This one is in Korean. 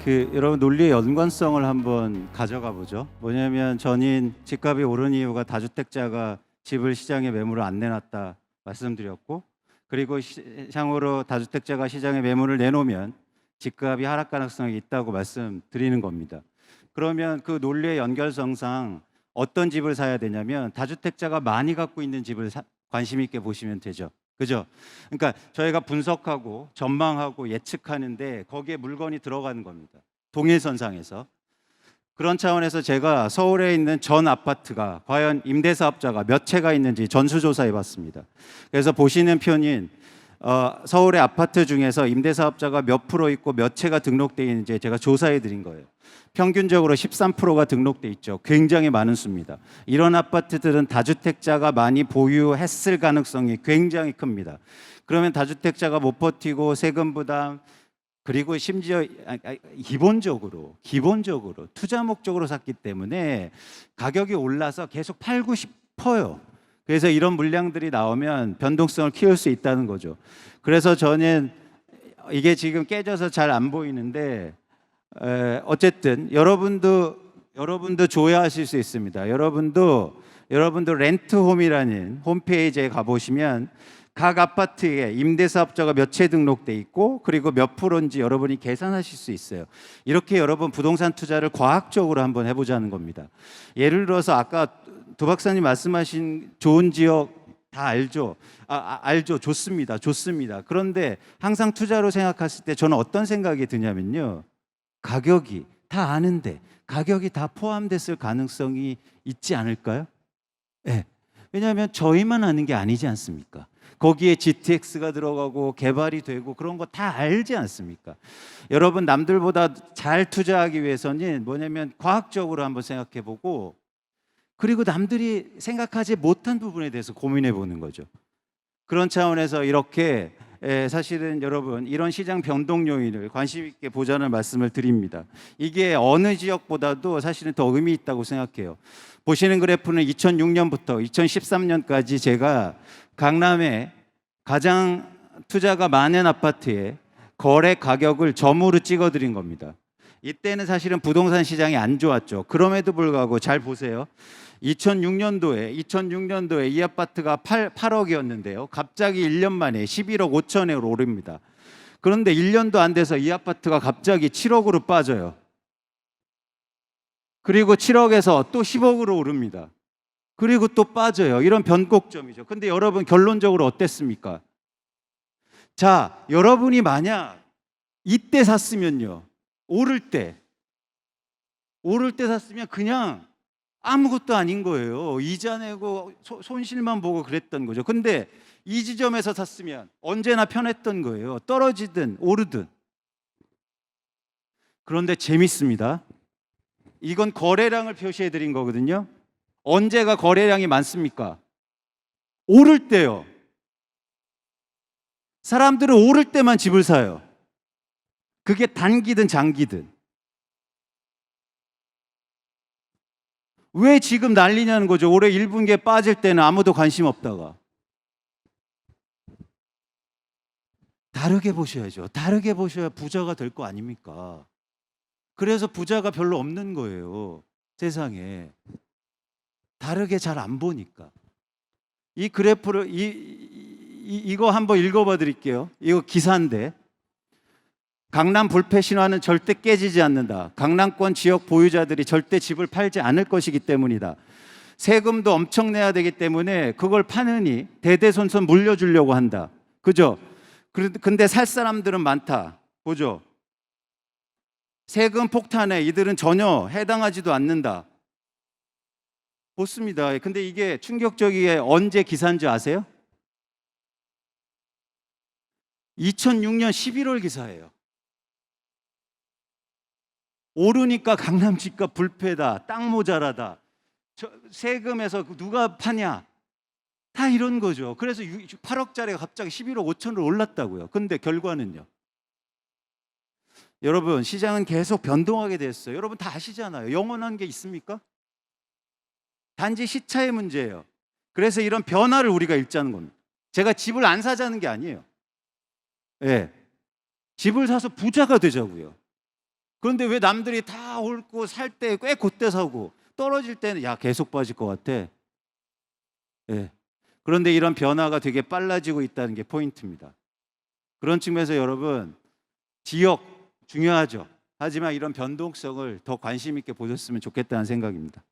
여러분 논리의 연관성을 한번 가져가 보죠. 뭐냐면 전인 집값이 오른 이유가 다주택자가 집을 시장에 매물을 안 내놨다 말씀드렸고, 그리고 향후로 다주택자가 시장에 매물을 내놓으면 집값이 하락 가능성이 있다고 말씀드리는 겁니다. 그러면 그 논리의 연결성상 어떤 집을 사야 되냐면 다주택자가 많이 갖고 있는 집을 관심 있게 보시면 되죠. 그죠? 그러니까 저희가 분석하고 전망하고 예측하는데 거기에 물건이 들어가는 겁니다. 동일선상에서. 그런 차원에서 제가 서울에 있는 전 아파트가 과연 임대사업자가 몇 채가 있는지 전수조사해 봤습니다. 그래서 보시는 편인 서울의 아파트 중에서 임대사업자가 몇 프로 있고 몇 채가 등록되어 있는지 제가 조사해 드린 거예요. 평균적으로 13%가 등록돼 있죠. 굉장히 많은 수입니다. 이런 아파트들은 다주택자가 많이 보유했을 가능성이 굉장히 큽니다. 그러면 다주택자가 못 버티고 세금 부담, 그리고 심지어 기본적으로 투자 목적으로 샀기 때문에 가격이 올라서 계속 팔고 싶어요. 그래서 이런 물량들이 나오면 변동성을 키울 수 있다는 거죠. 그래서 저는 이게 지금 깨져서 잘 안 보이는데 어쨌든 여러분도 조회하실 수 있습니다. 여러분도 렌트홈이라는 홈페이지에 가보시면 각 아파트에 임대사업자가 몇 채 등록돼 있고 그리고 몇 프로인지 여러분이 계산하실 수 있어요. 이렇게 여러분 부동산 투자를 과학적으로 한번 해보자는 겁니다. 예를 들어서 아까 도 박사님 말씀하신 좋은 지역 다 알죠? 알죠. 좋습니다. 그런데 항상 투자로 생각했을 때 저는 어떤 생각이 드냐면요. 가격이 다 아는데 가격이 다 포함됐을 가능성이 있지 않을까요? 네. 왜냐하면 저희만 아는 게 아니지 않습니까? 거기에 GTX가 들어가고 개발이 되고 그런 거 다 알지 않습니까? 여러분 남들보다 잘 투자하기 위해서는 뭐냐면 과학적으로 한번 생각해 보고 그리고 남들이 생각하지 못한 부분에 대해서 고민해 보는 거죠. 그런 차원에서 이렇게 사실은 여러분 이런 시장 변동 요인을 관심 있게 보자는 말씀을 드립니다. 이게 어느 지역보다도 사실은 더 의미 있다고 생각해요. 보시는 그래프는 2006년부터 2013년까지 제가 강남에 가장 투자가 많은 아파트의 거래 가격을 점으로 찍어드린 겁니다. 이때는 사실은 부동산 시장이 안 좋았죠. 그럼에도 불구하고 잘 보세요. 2006년도에 이 아파트가 8억이었는데요. 갑자기 1년 만에 11억 5천으로 오릅니다. 그런데 1년도 안 돼서 이 아파트가 갑자기 7억으로 빠져요. 그리고 7억에서 또 10억으로 오릅니다. 그리고 또 빠져요. 이런 변곡점이죠. 근데 여러분 결론적으로 어땠습니까? 자, 여러분이 만약 이때 샀으면요. 오를 때 샀으면 그냥 아무것도 아닌 거예요. 이자 내고 손실만 보고 그랬던 거죠. 근데 이 지점에서 샀으면 언제나 편했던 거예요. 떨어지든 오르든. 그런데 재밌습니다. 이건 거래량을 표시해 드린 거거든요. 언제가 거래량이 많습니까? 오를 때요. 사람들은 오를 때만 집을 사요. 그게 단기든 장기든. 왜 지금 난리냐는 거죠. 올해 1분기에 빠질 때는 아무도 관심 없다가. 다르게 보셔야죠. 다르게 보셔야 부자가 될 거 아닙니까? 그래서 부자가 별로 없는 거예요. 세상에. 다르게 잘 안 보니까. 이 그래프를 이거 한번 읽어봐 드릴게요. 이거 기사인데. 강남 불패 신화는 절대 깨지지 않는다. 강남권 지역 보유자들이 절대 집을 팔지 않을 것이기 때문이다. 세금도 엄청 내야 되기 때문에 그걸 파느니 대대손손 물려주려고 한다. 그죠? 근데 살 사람들은 많다. 보죠? 세금 폭탄에 이들은 전혀 해당하지도 않는다. 좋습니다. 근데 이게 충격적이게 언제 기사인지 아세요? 2006년 11월 기사예요. 오르니까 강남 집값 불패다, 땅 모자라다, 세금에서 누가 파냐, 다 이런 거죠. 그래서 8억짜리가 갑자기 11억 5천으로 올랐다고요. 근데 결과는요. 여러분 시장은 계속 변동하게 됐어요. 여러분 다 아시잖아요. 영원한 게 있습니까? 단지 시차의 문제예요. 그래서 이런 변화를 우리가 읽자는 겁니다. 제가 집을 안 사자는 게 아니에요. 예. 집을 사서 부자가 되자고요. 그런데 왜 남들이 다 옳고 살 때 꽤 곧대 사고 떨어질 때는 야 계속 빠질 것 같아. 예. 그런데 이런 변화가 되게 빨라지고 있다는 게 포인트입니다. 그런 측면에서 여러분 지역 중요하죠. 하지만 이런 변동성을 더 관심 있게 보셨으면 좋겠다는 생각입니다.